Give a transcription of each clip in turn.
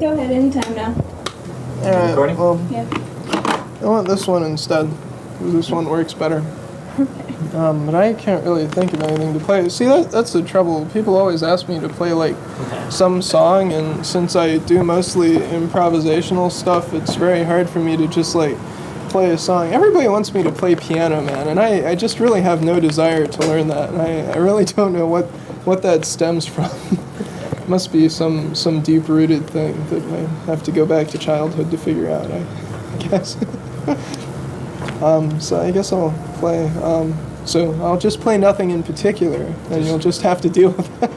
Go ahead, anytime now. Alright, Recording? well, Yeah. I want this one instead, because this one works better. But I can't really think of anything to play. See, that's the trouble. People always ask me to play, like, some song, and since I do mostly improvisational stuff, it's very hard for me to just, like, play a song. Everybody wants me to play piano, man, and I just really have no desire to learn that, and I really don't know what that stems from. Must be some deep-rooted thing that I have to go back to childhood to figure out, I guess. So I guess I'll play. So I'll just play nothing in particular, and you'll just have to deal with that.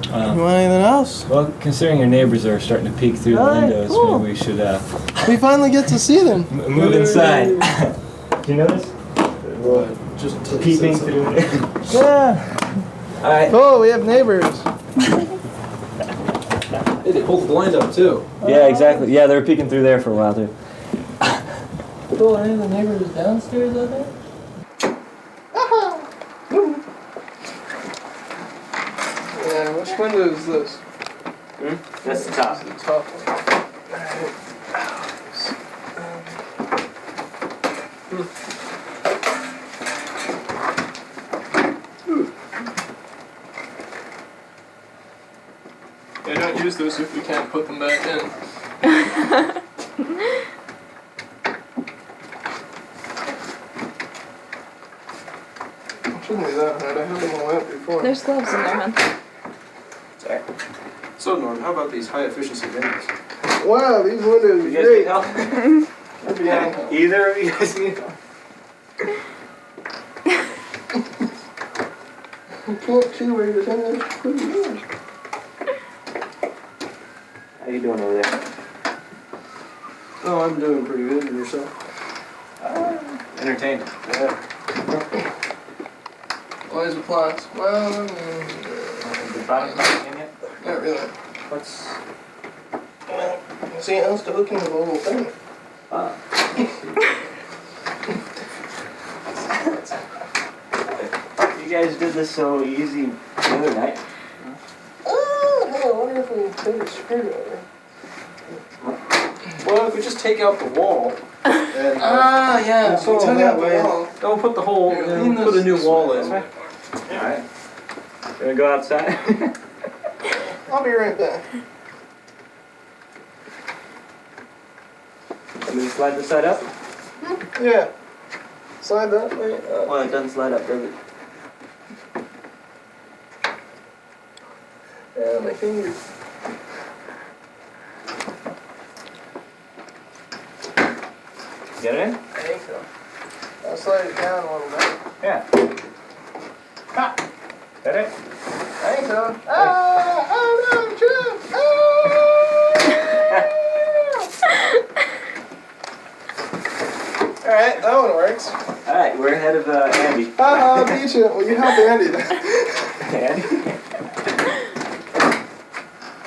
You want anything else? Well, considering your neighbors are starting to peek through the windows, cool. maybe we should We finally get to see them. move inside. Do you notice? Just Peeping through. Yeah. Alright. Oh, we have neighbors. Hey, they pulled the blind up too. Yeah, exactly. Yeah, they were peeking through there for a while too. Cool. Any of the neighbors downstairs out there? Yeah, which window is this? That's the top. The top one. Yeah, don't use those if we can't put them back in. Shouldn't be that hard. I had them all out before. There's gloves in there, hon. Sorry. So Norm, how about these high efficiency windows? Wow, these windows are You guys great. need help? Yeah. Either of you guys need help? I can't see where you're going to put it in. How you doing over there? Oh, I'm doing pretty good. And yourself? Entertained. Yeah. Why is it plants? Well, The product not in yet? not really. What's... Well, see, it has to hook into the whole thing. You guys did this so easy the other night. Oh, I wonder if we can take a screwdriver. Well, if we just take out the wall and Yeah, so took that out the way, wall. don't put the hole. Here, And lean put a this new this wall way. in. Alright. Gonna go outside? I'll be right back. Can we slide this side up? Yeah. Slide that way. Well, it doesn't slide up, does it? Yeah, my fingers. Get it in? I think so. I'll slide it down a little bit. Yeah. Ha! Got it? I think so. Oh no, Trump! Alright, that one works. Alright, we're ahead of Andy. Haha, beat you. Well, you helped Andy then. Andy?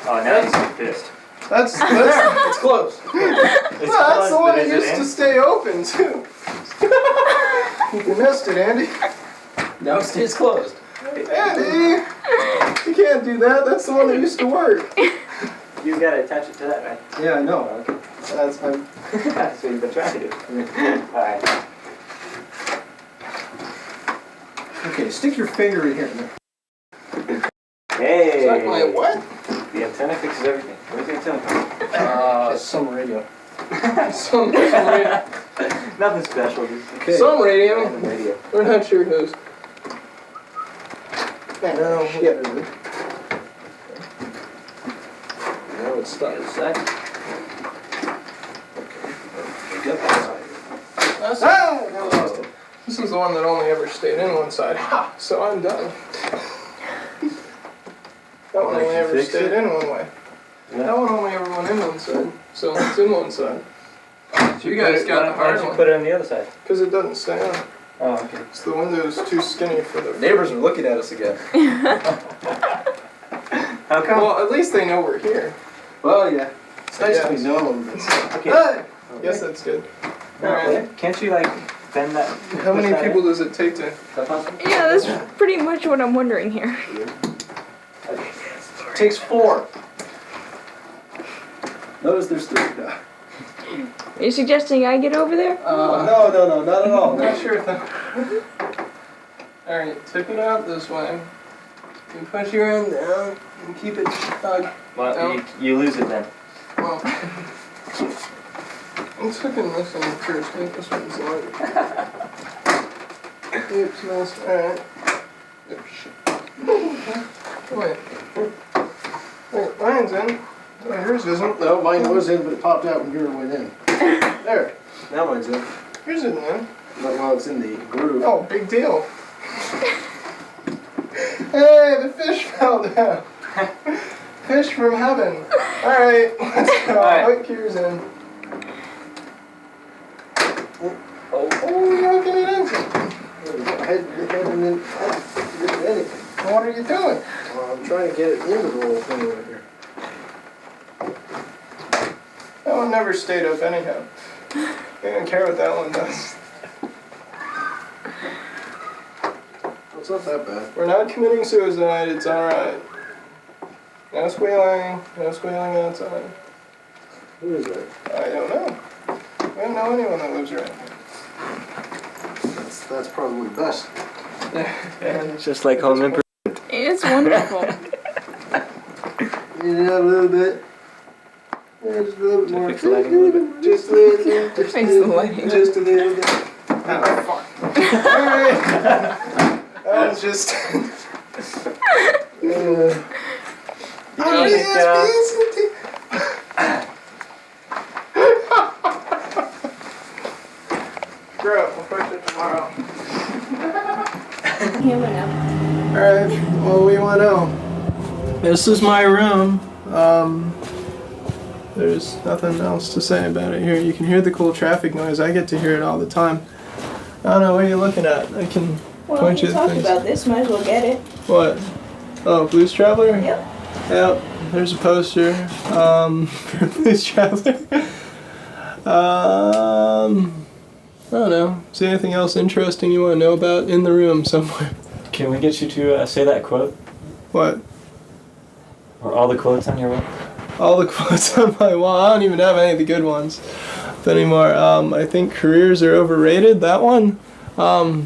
Oh, now he's pissed. That's it's close. It's Well, that's the close, one but that is it used in? to stay open too. You missed it, Andy. Now it stays closed. Andy! You can't do that. That's the one that used to work. You gotta attach it to that, right? Yeah, I know. Okay. That's fine. That's what you've been trying to do. Alright. Okay, stick your finger in here. Hey! Suck my what? The antenna fixes everything. Where's the antenna? Some radio. Some radio. Nothing special. Just Okay. Some radio. random radio. We're not sure whose. No, Yep. Now it's stuck. Is that? Get that side. That's Oh. This is the one that only ever stayed in one side. Ha! So I'm done. That one Like only you ever fix stayed it? in one way. Yeah. That one only ever went in one side. So it's in one side. You guys got the Why hard don't you one. put it on the other side? Because it doesn't stay on. Oh, okay. It's the window's too skinny for the... Neighbors are looking at us again. How come? Well, at least they know we're here. Well, yeah. It's nice to be Yes. known. Okay. Hey! Guess that's good. No, Alright. can't you like bend that? How push many that people in? does it take to... Is that possible? Yeah, that's pretty much what I'm wondering here. Takes 4. Notice there's 3 now. Are you suggesting I get over there? No, not at all. I'm not sure if that... Alright, tip it out this way. You push your end down and keep it snug. Well, No. you lose it then. Well, I'm sticking this in first. I think this one's light. Oops, nice. Alright. Wait. Wait, mine's in. Oh, yours isn't. No, mine was in, but it popped out when yours went in. There. Now mine's in. Yours isn't in. But while it's in the groove. Oh, big deal. Hey, the fish fell down. Fish from heaven. Alright, let's go. Alright. Hook yours in. Oh, you're hooking it in. What are you doing? Well, I'm trying to get it into the little thing right here. That one never stayed up anyhow. I don't care what that one does. It's not that bad. We're not committing suicide, it's alright. No squealing outside. Who is that? I don't know. We don't know anyone that lives around here. That's probably best. It's just like home improvement. It's wonderful. Yeah, a little bit. Yeah, just a little bit more. Fix the lighting a little bit. Just a little bit. Just Fix the lighting. Just a little bit. Oh, fuck. Alright. That was just... Bro, we'll push it tomorrow. Here we go. Alright, well, we want to know. This is my room. There's nothing else to say about it here. You can hear the cool traffic noise. I get to hear it all the time. I don't know, what are you looking at? I can Well, point you we at talked things. about this. Might as well get it. What? Oh, Blues Traveler? Yep. Yep, there's a poster for Blues Traveler. I don't know. Is there anything else interesting you want to know about in the room somewhere? Can we get you to say that quote? What? Or all the quotes on your wall? All the quotes on my wall. I don't even have any of the good ones anymore. I think careers are overrated. That one. I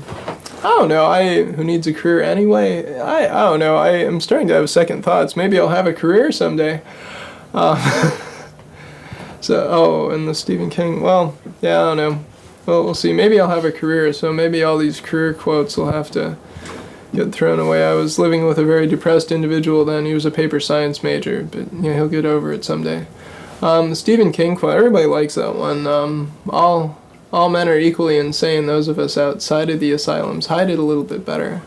don't know. Who needs a career anyway? I don't know. I am starting to have second thoughts. Maybe I'll have a career someday. So, and the Stephen King, well, yeah, I don't know. Well, we'll see. Maybe I'll have a career, so maybe all these career quotes will have to get thrown away. I was living with a very depressed individual then. He was a paper science major, but he'll get over it someday. The Stephen King quote, everybody likes that one. All men are equally insane. Those of us outside of the asylums hide it a little bit better.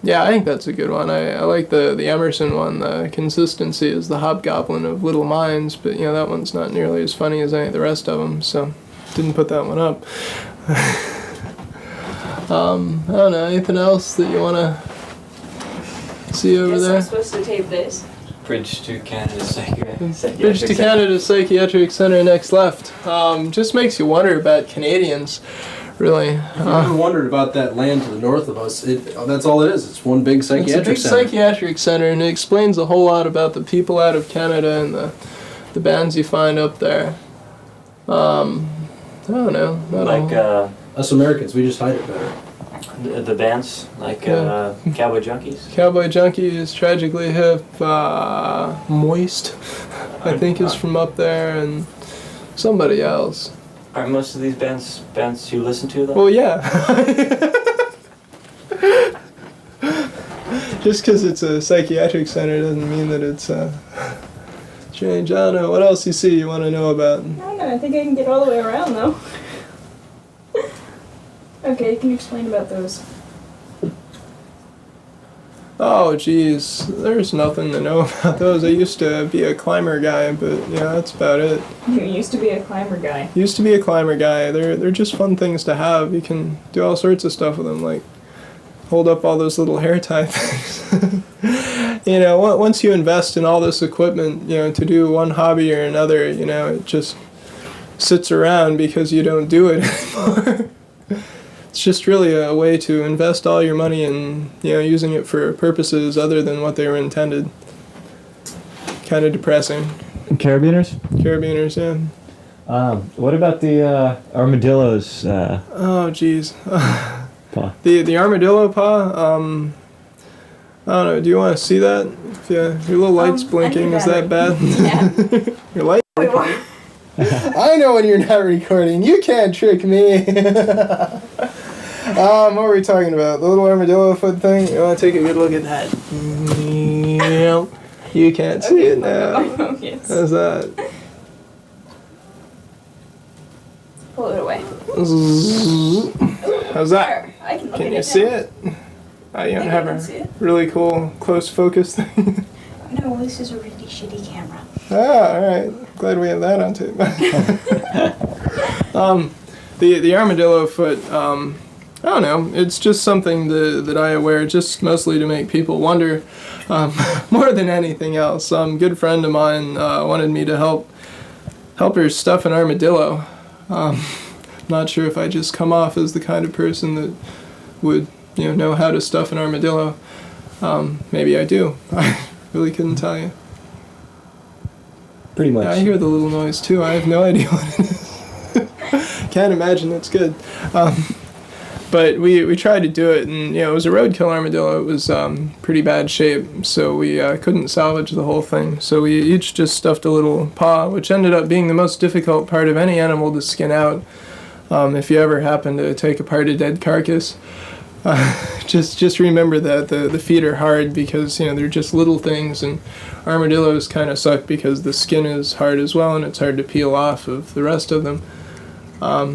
Yeah, I think that's a good one. I like the Emerson one. The consistency is the hobgoblin of little minds, but that one's not nearly as funny as any of the rest of them, so didn't put that one up. I don't know, anything else that you want to see over there? I'm supposed to tape this. Bridge to Canada's Psychiatric Bridge to Canada's Psychiatric Center next left. Just makes you wonder about Canadians, really. If you ever wondered about that land to the north of us, that's all it is. It's one big psychiatric center. It's a big psychiatric center, and it explains a whole lot about the people out of Canada and the bands you find up there. I don't know. Like us Americans, we just hide it better. the bands, like Cowboy Junkies. Cowboy Junkies, Tragically Hip, Moist, I think is from up there, and somebody else. Are most of these bands you listen to, though? Well, yeah. Just because it's a psychiatric center doesn't mean that it's strange. I don't know. What else you see you want to know about? I don't know. I think I can get all the way around, though. Okay, can you explain about those? Oh, geez. There's nothing to know about those. I used to be a climber guy, but yeah, that's about it. You used to be a climber guy. Used to be a climber guy. They're just fun things to have. You can do all sorts of stuff with them, like hold up all those little hair tie things. Once you invest in all this equipment, to do one hobby or another, it just sits around because you don't do it anymore. It's just really a way to invest all your money in, using it for purposes other than what they were intended. Kind of depressing. Carabiners? Carabiners, yeah. What about the armadillos? Oh, geez. Paw. The armadillo paw, I don't know, do you want to see that? Yeah, your little light's blinking, is that bad? Yeah. Your light? Wait, what? I know when you're not recording. You can't trick me. What were we talking about? The little armadillo foot thing? You want to take a good look at that? You can't see it now. Yes. How's that? Pull it away. How's that? I can look Can at you it see now. it? You don't I have can a see it. really cool close focus thing? No, this is a really shitty camera. Alright. Glad we have that on tape. The armadillo foot, I don't know, it's just something that I wear just mostly to make people wonder, more than anything else. Good friend of mine wanted me to help her stuff an armadillo. Not sure if I just come off as the kind of person that would know how to stuff an armadillo. Maybe I do. I really couldn't tell you. Pretty much. Yeah, I hear the little noise too. I have no idea what it is. Can't imagine it's good. But we tried to do it, and it was a roadkill armadillo. It was pretty bad shape, so we couldn't salvage the whole thing. So we each just stuffed a little paw, which ended up being the most difficult part of any animal to skin out. If you ever happen to take apart a dead carcass, just remember that the feet are hard because they're just little things, and armadillos kind of suck because the skin is hard as well, and it's hard to peel off of the rest of them.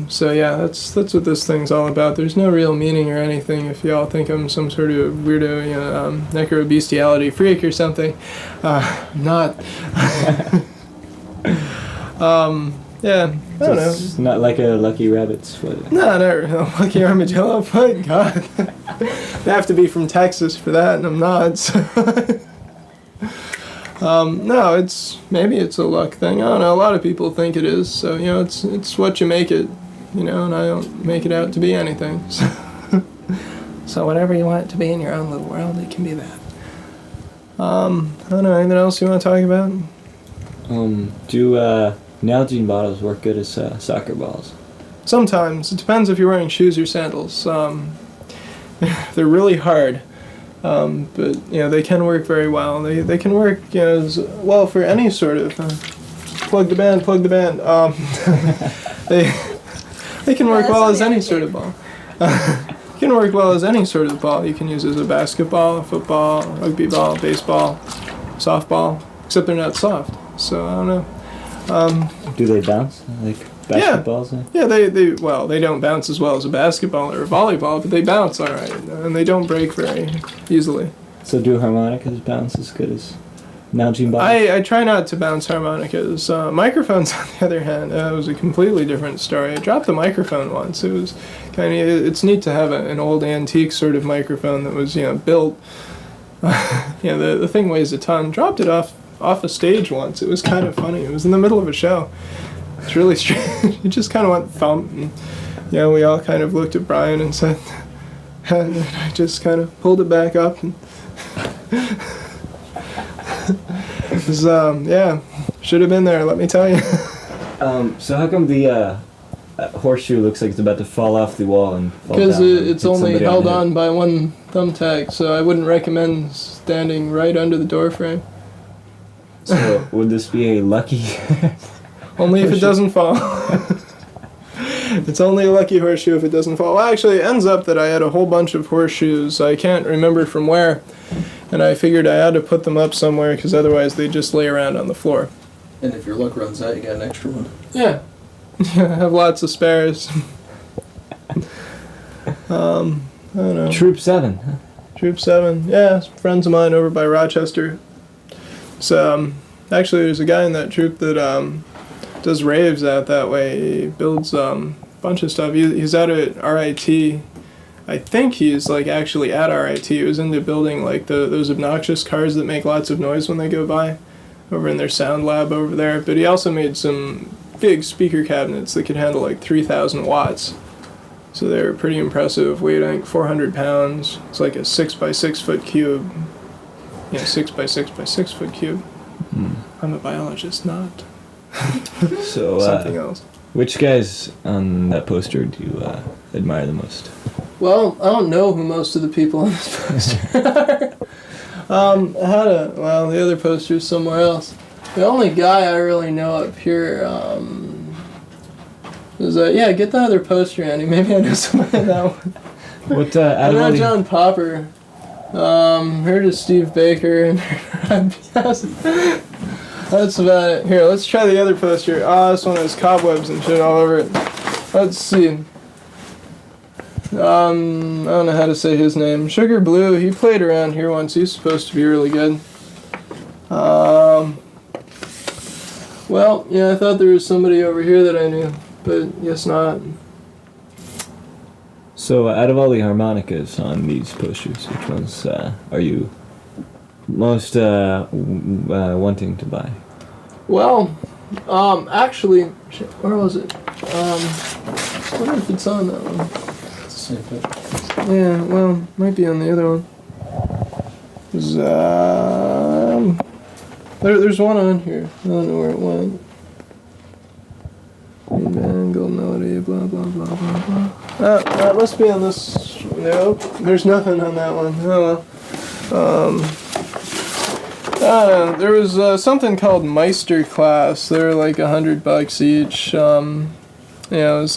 So yeah, that's what this thing's all about. There's no real meaning or anything. If y'all think I'm some sort of weirdo, necro-bestiality freak or something, not. Yeah, I don't know. It's not like a lucky rabbit's foot. No, not really. Lucky armadillo foot. God, they have to be from Texas for that, and I'm not. So. No, maybe it's a luck thing. I don't know. A lot of people think it is. So it's what you make it. And I don't make it out to be anything. So whatever you want it to be in your own little world, it can be that. I don't know. Anything else you want to talk about? Do Nalgene bottles work good as soccer balls? Sometimes. It depends if you're wearing shoes or sandals. They're really hard. But they can work very well. They can work as well for any sort of Plug the band. They can work that's well not as the any other sort of ball. Can work well as any sort of ball. You can use it as a basketball, football, rugby ball, baseball, softball, except they're not soft. So I don't know. Do they bounce like basketballs? Yeah, they don't bounce as well as a basketball or a volleyball, but they bounce all right, and they don't break very easily. So do harmonicas bounce as good as Nalgene bottles? I try not to bounce harmonicas. Microphones, on the other hand, it was a completely different story. I dropped the microphone once. It was it's neat to have an old antique sort of microphone that was built. The thing weighs a ton. Dropped it off a stage once. It was kind of funny. It was in the middle of a show. It's really strange. It just kind of went thump, and we all kind of looked at Brian and said, and I just kind of pulled it back up and. It was, should have been there, let me tell you. So how come the horseshoe looks like it's about to fall off the wall and fall down? Because it's hit only somebody held the head? on by one thumbtack, so I wouldn't recommend standing right under the door frame. So would this be a lucky? Only if it doesn't fall. It's only a lucky horseshoe if it doesn't fall. Well, actually, it ends up that I had a whole bunch of horseshoes. I can't remember from where. And I figured I had to put them up somewhere because otherwise they just lay around on the floor. And if your luck runs out, you got an extra one. Yeah. I have lots of spares. I don't know. Troop 7. Huh? Troop 7. Yeah, some friends of mine over by Rochester. So, actually, there's a guy in that troop that does raves out that way. He builds a bunch of stuff. He's out at RIT. I think he's actually at RIT. He was into building those obnoxious cars that make lots of noise when they go by, over in their sound lab over there. But he also made some big speaker cabinets that could handle 3,000 watts. So they're pretty impressive. Weighed I think 400 pounds. It's like a 6 by 6 foot cube. 6 by 6 by 6 foot cube. I'm a biologist, not So something else. Which guys on that poster do you admire the most? Well, I don't know who most of the people on this poster are. The other poster's somewhere else. The only guy I really know up here is get the other poster, Andy. Maybe I know somebody in that one. What I out of all know the- John Popper. Heard of Steve Baker and that's about it. Here, let's try the other poster. This one has cobwebs and shit all over it. Let's see. I don't know how to say his name. Sugar Blue, he played around here once. He's supposed to be really good. I thought there was somebody over here that I knew, but guess not. So out of all the harmonicas on these posters, which ones are you most wanting to buy? Well, actually, where was it? I wonder if it's on that one. Same thing. Yeah, well, might be on the other one. There's one on here. I don't know where it went. Angle melody, blah blah blah blah blah. That must be on this. Nope, there's nothing on that one. Oh well. There was something called Meister class. They were like $100 each. It was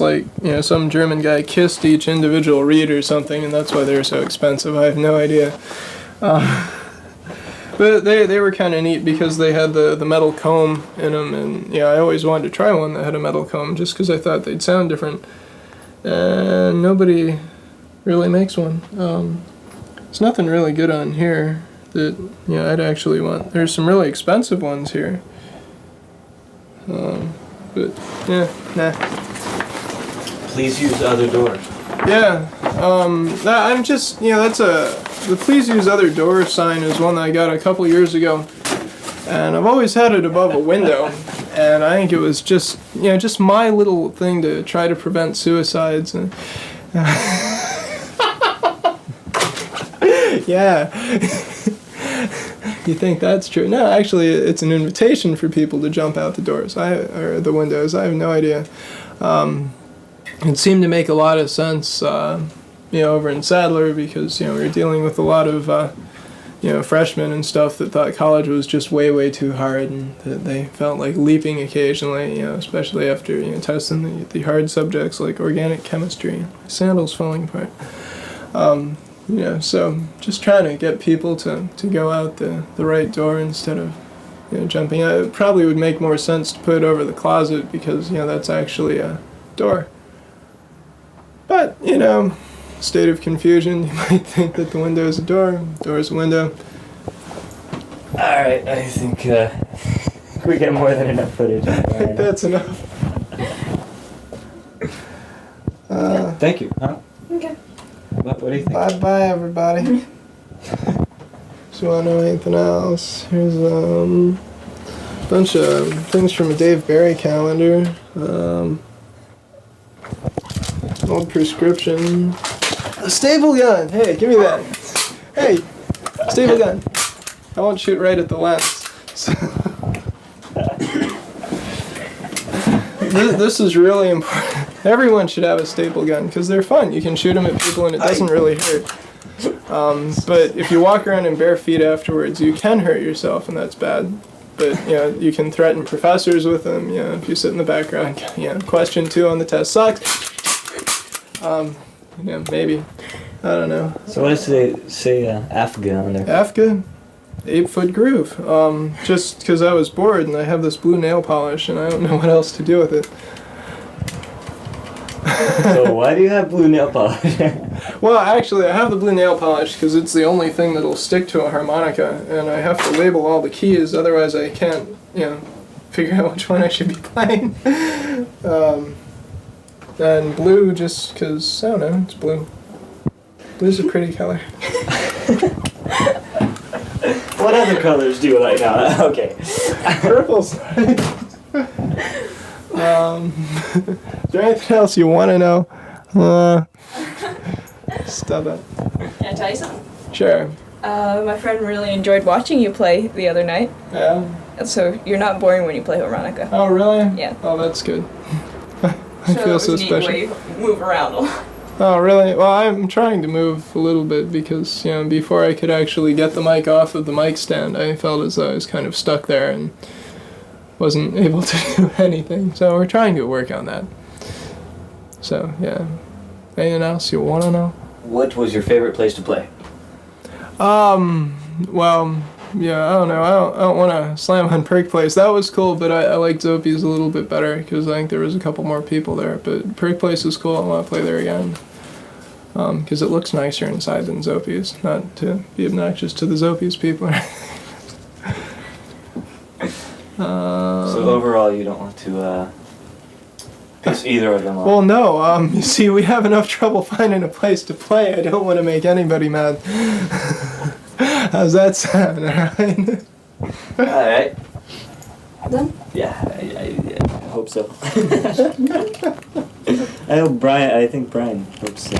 some German guy kissed each individual reed or something, and that's why they were so expensive. I have no idea. But they were kind of neat because they had the metal comb in them, and I always wanted to try one that had a metal comb just because I thought they'd sound different. And nobody really makes one. There's nothing really good on here that I'd actually want. There's some really expensive ones here. But nah. Please use other doors. Yeah, I'm just, the please use other door sign is one that I got a couple years ago, and I've always had it above a window, and I think it was just my little thing to try to prevent suicides, and yeah. You think that's true? No, actually, it's an invitation for people to jump out the doors, or the windows. I have no idea. It seemed to make a lot of sense, over in Sadler because we were dealing with a lot of, freshmen and stuff that thought college was just way, way too hard, and that they felt like leaping occasionally, especially after, testing the hard subjects like organic chemistry. My sandal's falling apart. So just trying to get people to go out the right door instead of jumping out. It probably would make more sense to put it over the closet because that's actually a door. But state of confusion, you might think that the window is a door is a window. Alright, I think we get more than enough footage. I think that's enough. Thank you. Huh? Okay. What do you think? Bye everybody. So I know anything else? Here's a bunch of things from a Dave Barry calendar. Old prescription. A staple gun! Hey, give me that. Hey, staple gun. I won't shoot right at the lens. So this is really important. Everyone should have a staple gun because they're fun. You can shoot them at people and it doesn't really hurt. But if you walk around in bare feet afterwards, you can hurt yourself, and that's bad. But you can threaten professors with them. If you sit in the background, question 2 on the test sucks. Maybe. I don't know. So what does it say Afghan on there? Afghan? 8-foot groove. Just because I was bored and I have this blue nail polish and I don't know what else to do with it. So why do you have blue nail polish? Well, actually, I have the blue nail polish because it's the only thing that'll stick to a harmonica, and I have to label all the keys, otherwise I can't, figure out which one I should be playing. And blue just because, I don't know, it's blue. Blue's a pretty color. What other colors do you like now? Okay. Purple's right. Is there anything else you want to know? Stop it. Can I tell you something? Sure. My friend really enjoyed watching you play the other night. Yeah. So you're not boring when you play harmonica. Oh, really? Yeah. Oh, that's good. I feel so special. The way you move around a lot. Oh, really? Well, I'm trying to move a little bit because, before I could actually get the mic off of the mic stand, I felt as though I was kind of stuck there and wasn't able to do anything. So we're trying to work on that. So, yeah. Anything else you want to know? What was your favorite place to play? Well, yeah, I don't know. I don't want to slam on Perk Place. That was cool, but I liked Zopi's a little bit better because I think there was a couple more people there. But Perk Place is cool. I want to play there again because it looks nicer inside than Zopi's. Not to be obnoxious to the Zopi's people. So overall, you don't want to piss either of them off? Well, no. You see, we have enough trouble finding a place to play. I don't want to make anybody mad. How's that sound, alright? Alright. Done? Yeah, I hope so. I think Brian hopes so.